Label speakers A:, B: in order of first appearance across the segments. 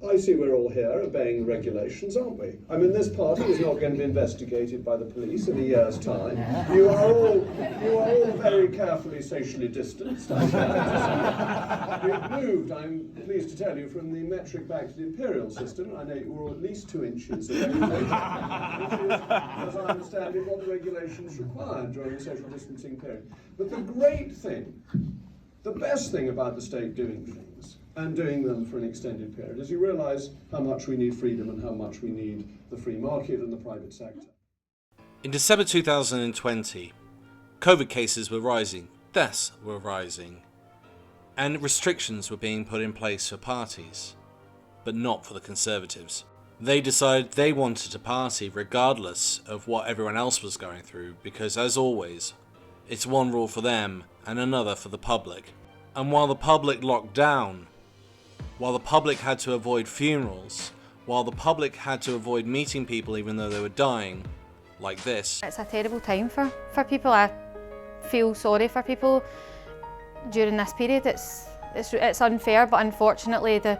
A: I see we're all here obeying regulations, aren't we? I mean, this party is not going to be investigated by the police in a year's time. You are all very carefully socially distanced. We've moved, I'm pleased to tell you, from the metric back to the imperial system. I know you were at least 2 inches of regulation, which is, as I understand it, what the regulations require during the social distancing period. But the great thing, the best thing about the state doing things, and doing them for an extended period, is you realise how much we need freedom and how much we need the free market and the private sector.
B: In December 2020, COVID cases were rising, deaths were rising, and restrictions were being put in place for parties, but not for the Conservatives. They decided they wanted to party regardless of what everyone else was going through, because as always, it's one rule for them and another for the public. And while the public locked down, while the public had to avoid funerals, while the public had to avoid meeting people even though they were dying, like this.
C: It's a terrible time for people. I feel sorry for people during this period. It's unfair, but unfortunately this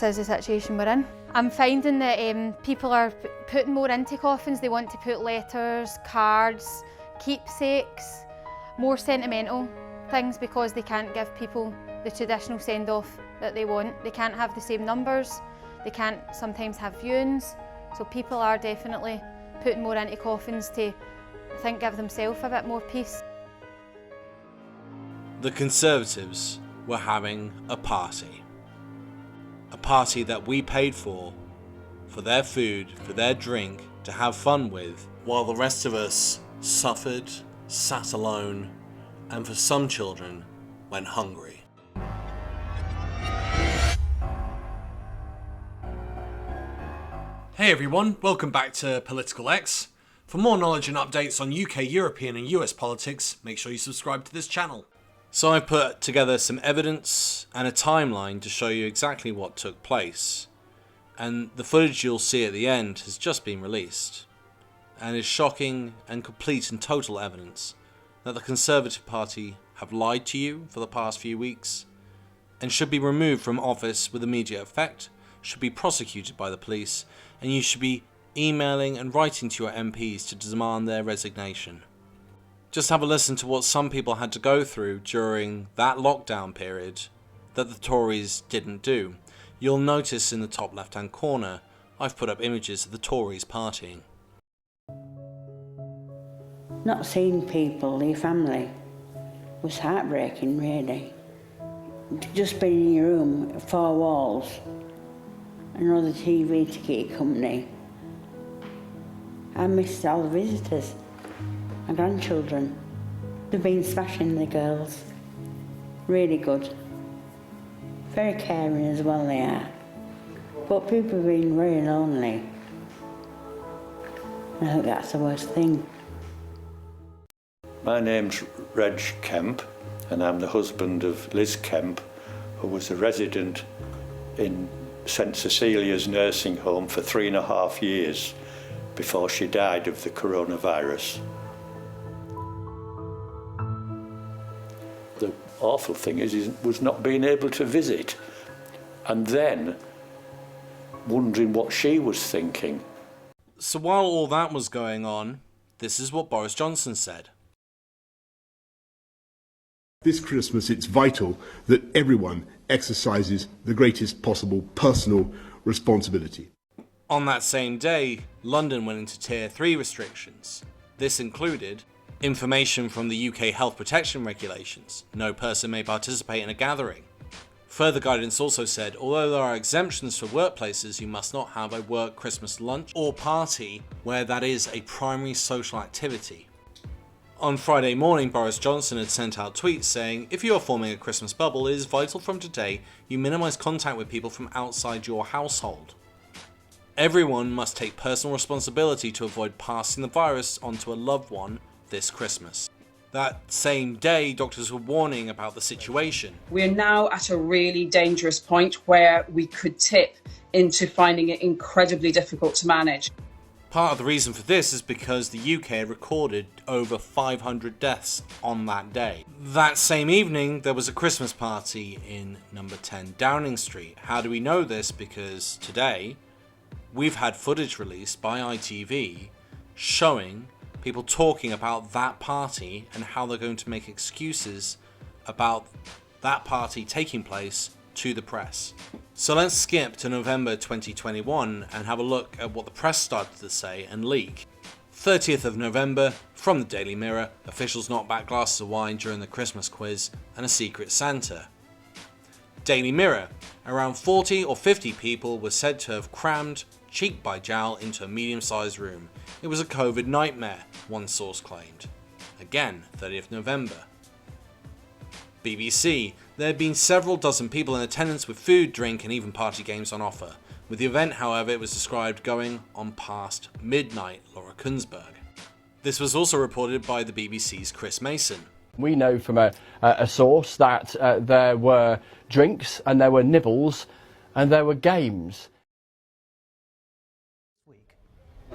C: is the situation we're in. I'm finding that people are putting more into coffins. They want to put letters, cards, keepsakes, more sentimental things, because they can't give people the traditional send-off that they want. They can't have the same numbers, they can't sometimes have viewings, so people are definitely putting more into coffins to, I think, give themselves a bit more peace.
B: The Conservatives were having a party. A party that we paid for their food, for their drink, to have fun with, while the rest of us suffered, sat alone, and for some children went hungry. Hey everyone, welcome back to Political X. For more knowledge and updates on UK, European and US politics, make sure you subscribe to this channel. So I've put together some evidence and a timeline to show you exactly what took place. And the footage you'll see at the end has just been released, and is shocking and complete and total evidence that the Conservative Party have lied to you for the past few weeks, and should be removed from office with immediate effect, should be prosecuted by the police, and you should be emailing and writing to your MPs to demand their resignation. Just have a listen to what some people had to go through during that lockdown period that the Tories didn't do. You'll notice in the top left hand corner, I've put up images of the Tories partying.
D: Not seeing people, your family, was heartbreaking, really. Just being in your room, 4 walls, and all the TV to keep you company. I missed all the visitors, my grandchildren. They've been smashing, the girls. Really good. Very caring as well, they are. But people have been very lonely. I think that's the worst thing.
E: My name's Reg Kemp, and I'm the husband of Liz Kemp, who was a resident in St Cecilia's nursing home for 3.5 years before she died of the coronavirus. The awful thing is was not being able to visit, and then wondering what she was thinking.
B: So while all that was going on, this is what Boris Johnson said.
F: This Christmas, it's vital that everyone exercises the greatest possible personal responsibility.
B: On that same day, London went into Tier 3 restrictions. This included information from the UK health protection regulations. No person may participate in a gathering. Further guidance also said, although there are exemptions for workplaces, you must not have a work Christmas lunch or party where that is a primary social activity. On Friday morning, Boris Johnson had sent out tweets saying, if you are forming a Christmas bubble, it is vital from today you minimise contact with people from outside your household. Everyone must take personal responsibility to avoid passing the virus onto a loved one this Christmas. That same day, doctors were warning about the situation.
G: We're now at a really dangerous point where we could tip into finding it incredibly difficult to manage.
B: Part of the reason for this is because the UK recorded over 500 deaths on that day. That same evening, there was a Christmas party in number 10 Downing Street. How do we know this? Because today, we've had footage released by ITV showing people talking about that party and how they're going to make excuses about that party taking place to the press. So let's skip to November 2021 and have a look at what the press started to say and leak. 30th of November, from the Daily Mirror, officials knocked back glasses of wine during the Christmas quiz and a secret Santa. Daily Mirror, around 40 or 50 people were said to have crammed, cheek by jowl, into a medium-sized room. It was a COVID nightmare, one source claimed. Again, 30th November. BBC, there had been several dozen people in attendance with food, drink and even party games on offer. With the event, however, it was described going on past midnight, Laura Kunsberg. This was also reported by the BBC's Chris Mason.
H: We know from a source that there were drinks and there were nibbles and there were games.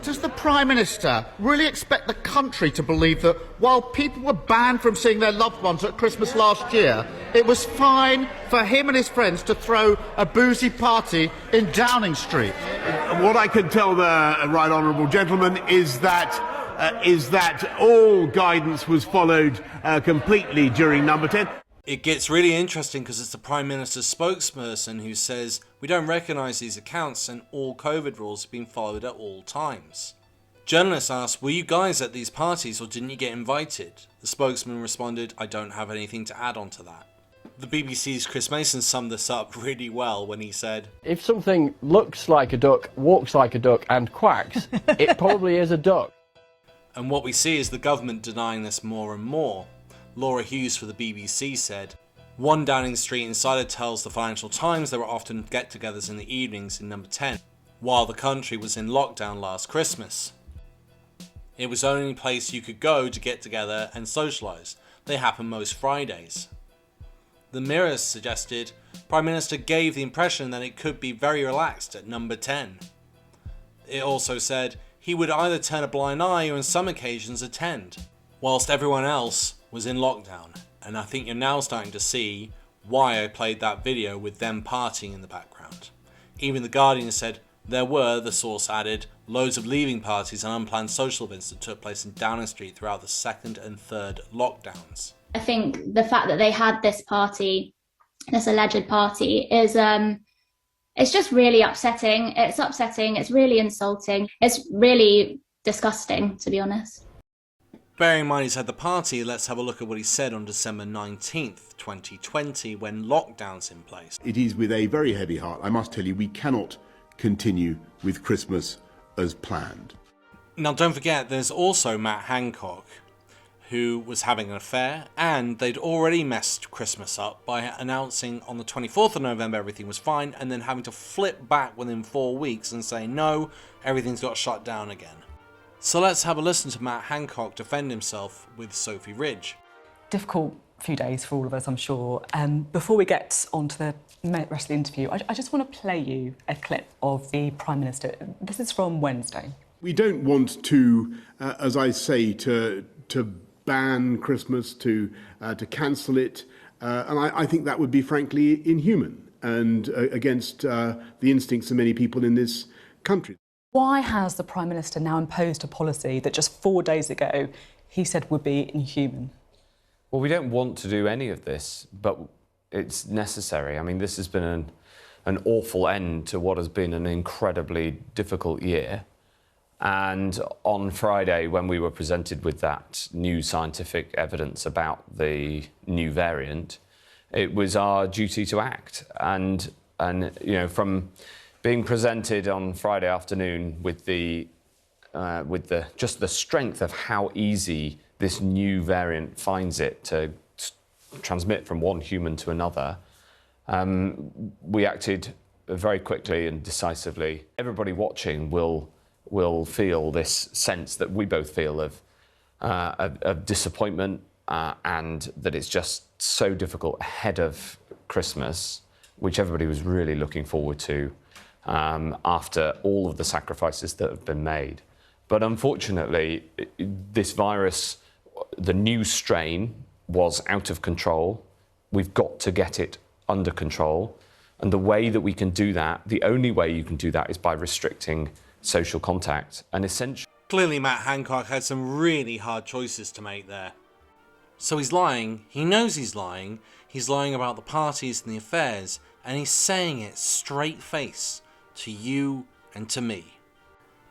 I: Does the Prime Minister really expect the country to believe that while people were banned from seeing their loved ones at Christmas last year, it was fine for him and his friends to throw a boozy party in Downing Street?
F: What I can tell the right honourable gentleman is that all guidance was followed completely during number 10.
B: It gets really interesting because it's the Prime Minister's spokesperson who says, we don't recognise these accounts and all COVID rules have been followed at all times. Journalists asked, were you guys at these parties or didn't you get invited? The spokesman responded, I don't have anything to add on to that. The BBC's Chris Mason summed this up really well when he said,
H: If something looks like a duck, walks like a duck and quacks, it probably is a duck.
B: And what we see is the government denying this more and more. Laura Hughes for the BBC said, one Downing Street insider tells the Financial Times there were often get-togethers in the evenings in number 10, while the country was in lockdown last Christmas. It was the only place you could go to get together and socialise. They happen most Fridays. The Mirror suggested Prime Minister gave the impression that it could be very relaxed at number 10. It also said he would either turn a blind eye or on some occasions attend, whilst everyone else was in lockdown. And I think you're now starting to see why I played that video with them partying in the background. Even The Guardian said there were, the source added, loads of leaving parties and unplanned social events that took place in Downing Street throughout the second and third lockdowns.
J: I think the fact that they had this party, this alleged party, is it's just really upsetting. It's upsetting, it's really insulting, it's really disgusting, to be honest.
B: Bearing in mind he's had the party, let's have a look at what he said on December 19th, 2020, when lockdown's in place.
F: It is with a very heavy heart, I must tell you, we cannot continue with Christmas as planned.
B: Now don't forget, there's also Matt Hancock, who was having an affair, and they'd already messed Christmas up by announcing on the 24th of November everything was fine, and then having to flip back within 4 weeks and say, no, everything's got shut down again. So let's have a listen to Matt Hancock defend himself with Sophie Ridge.
K: Difficult few days for all of us, I'm sure. Before we get on to the rest of the interview, I just want to play you a clip of the Prime Minister. This is from Wednesday.
F: We don't want to, as I say, to ban Christmas, to cancel it, and I think that would be frankly inhuman and against the instincts of many people in this country.
K: Why has the Prime Minister now imposed a policy that just 4 days ago he said would be inhuman?
L: Well, we don't want to do any of this, but it's necessary. I mean, this has been an awful end to what has been an incredibly difficult year. And on Friday, when we were presented with that new scientific evidence about the new variant, it was our duty to act. And you know, from being presented on Friday afternoon with just the strength of how easy this new variant finds it to transmit from one human to another, we acted very quickly and decisively. Everybody watching will feel this sense that we both feel of disappointment and that it's just so difficult ahead of Christmas, which everybody was really looking forward to after all of the sacrifices that have been made. But unfortunately, this virus, the new strain, was out of control. We've got to get it under control. And the way that we can do that, the only way you can do that, is by restricting social contact. And essentially...
B: Clearly Matt Hancock had some really hard choices to make there. So he's lying, he knows he's lying about the parties and the affairs, and he's saying it straight face to you and to me.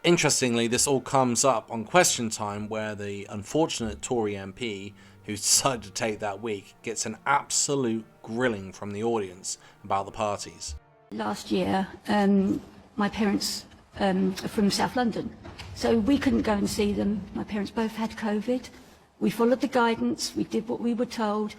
B: Interestingly, this all comes up on Question Time, where the unfortunate Tory MP who decided to take that week gets an absolute grilling from the audience about the parties.
M: Last year, my parents are from South London, so we couldn't go and see them. My parents both had COVID. We followed the guidance, we did what we were told.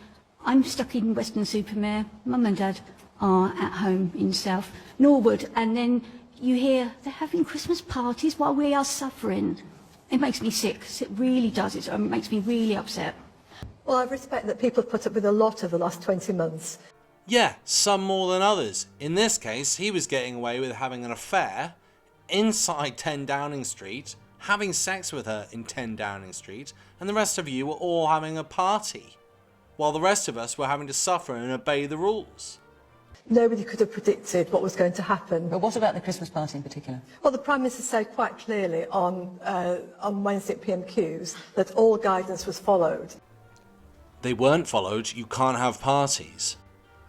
M: I'm stuck in Weston-super-Mare. Mum and Dad are at home in South Norwood, and then you hear they're having Christmas parties while we are suffering. It makes me sick. It really does. It makes me really upset.
N: Well, I respect that people have put up with a lot over the last 20 months.
B: Yeah, some more than others. In this case, he was getting away with having an affair inside 10 Downing Street, having sex with her in 10 Downing Street, and the rest of you were all having a party, while the rest of us were having to suffer and obey the rules.
N: Nobody could have predicted what was going to happen.
K: But what about the Christmas party in particular?
N: Well, the Prime Minister said quite clearly on Wednesday at PMQs that all guidance was followed.
B: They weren't followed. You can't have parties.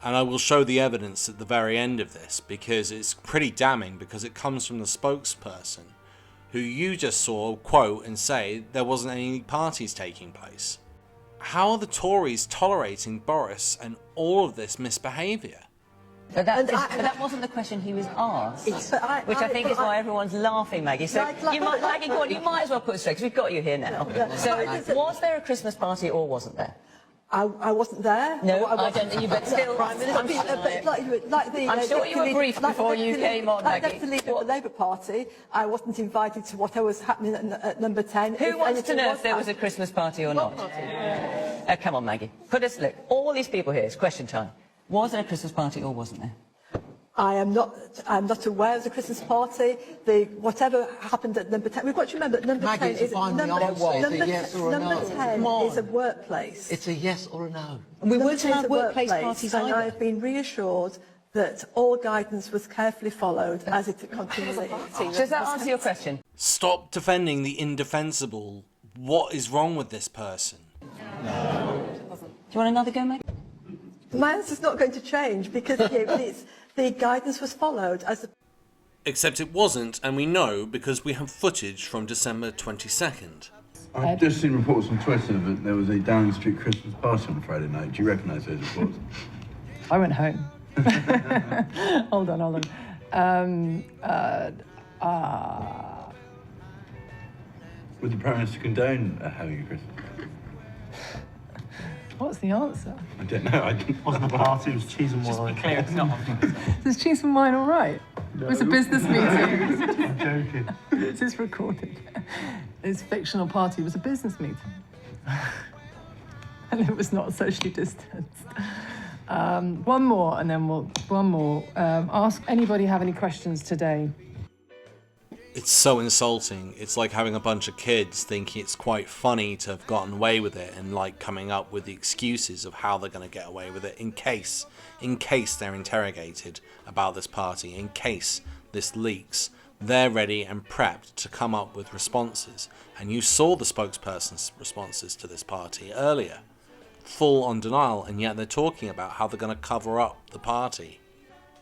B: And I will show the evidence at the very end of this, because it's pretty damning, because it comes from the spokesperson, who you just saw quote and say there wasn't any parties taking place. How are the Tories tolerating Boris and all of this misbehaviour?
K: But that wasn't the question he was asked, which I think is why everyone's laughing, Maggie. So you might as well put it straight, because we've got you here now. So was there a Christmas party or wasn't there?
N: I wasn't there.
K: No, I don't think you, but still, I'm sure you were briefed before you came on, Maggie.
N: Like the leader of the Labour Party, I wasn't invited to whatever was happening at number 10.
K: Who wants to know if there was a Christmas party or not? Come on, Maggie. Look, all these people here, it's question time. Was there a Christmas party or wasn't there?
N: I'm not aware of the Christmas party. Whatever happened at number 10, we've got to remember that number 10 is a workplace.
O: It's a yes or a no.
K: And we wouldn't have workplace parties either.
N: And I've been reassured that all guidance was carefully followed as it continually is.
K: Does that answer your question?
B: Stop defending the indefensible. What is wrong with this person?
K: No. Do you want another go, Maggie?
N: My answer's not going to change, because the guidance was followed as the...
B: Except it wasn't, and we know because we have footage from December 22nd.
P: I've just seen reports on Twitter that there was a Downing Street Christmas party on Friday night. Do you recognise those reports?
Q: I went home. Hold on.
P: Would the Prime Minister condone having a Christmas party?
Q: What's the answer?
P: I don't know. It wasn't a party, it was cheese and wine. Just be clear, it's not.
Q: Is cheese and wine all right?
P: No.
Q: It was a business meeting.
P: I'm joking.
Q: This is recorded. This fictional party was a business meeting. And it was not socially distanced. One more, and then ask anybody have any questions today?
B: It's so insulting. It's like having a bunch of kids thinking it's quite funny to have gotten away with it, and like coming up with the excuses of how they're going to get away with it in case they're interrogated about this party, in case this leaks. They're ready and prepped to come up with responses. And you saw the spokesperson's responses to this party earlier. Full on denial, and yet they're talking about how they're going to cover up the party.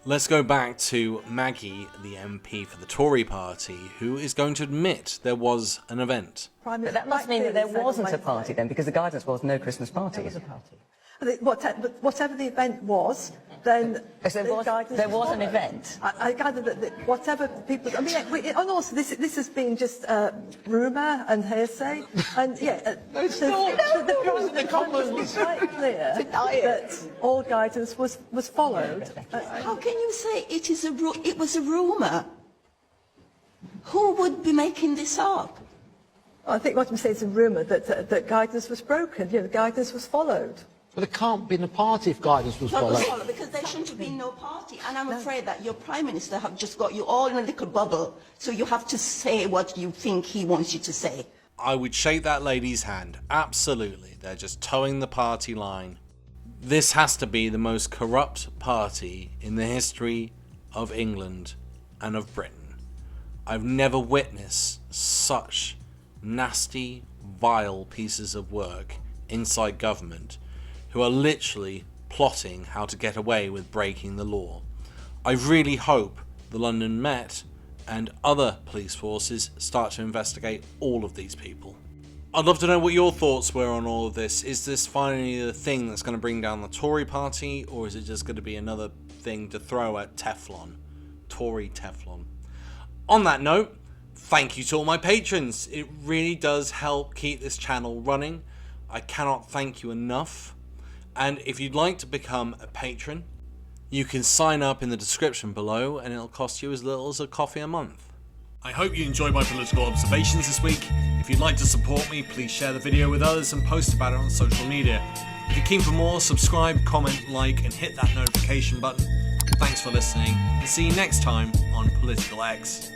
B: Let's go back to Maggie, the MP for the Tory party, who is going to admit there was an event.
K: But that must mean that there wasn't a party then, because the guidance was no Christmas party.
N: There was a party. Whatever the event was, then
K: there was an event.
N: I gather that whatever people... I mean, and also this has been just rumour and hearsay. And the Prime Minister was quite clear that all guidance was followed.
O: How can you say it was a rumour? Who would be making this up?
N: I think what I'm saying is a rumour that guidance was broken. The guidance was followed.
R: But there can't be no party if guidance was followed.
O: Because there shouldn't have been no party. And I'm afraid that your Prime Minister have just got you all in a little bubble, so you have to say what you think he wants you to say.
B: I would shake that lady's hand. Absolutely. They're just towing the party line. This has to be the most corrupt party in the history of England and of Britain. I've never witnessed such nasty, vile pieces of work inside government who are literally plotting how to get away with breaking the law. I really hope the London Met and other police forces start to investigate all of these people. I'd love to know what your thoughts were on all of this. Is this finally the thing that's going to bring down the Tory party, or is it just going to be another thing to throw at Teflon? Tory Teflon. On that note, thank you to all my patrons. It really does help keep this channel running. I cannot thank you enough. And if you'd like to become a patron, you can sign up in the description below and it'll cost you as little as a coffee a month. I hope you enjoyed my political observations this week. If you'd like to support me, please share the video with others and post about it on social media. If you're keen for more, subscribe, comment, like, and hit that notification button. Thanks for listening, and see you next time on Political X.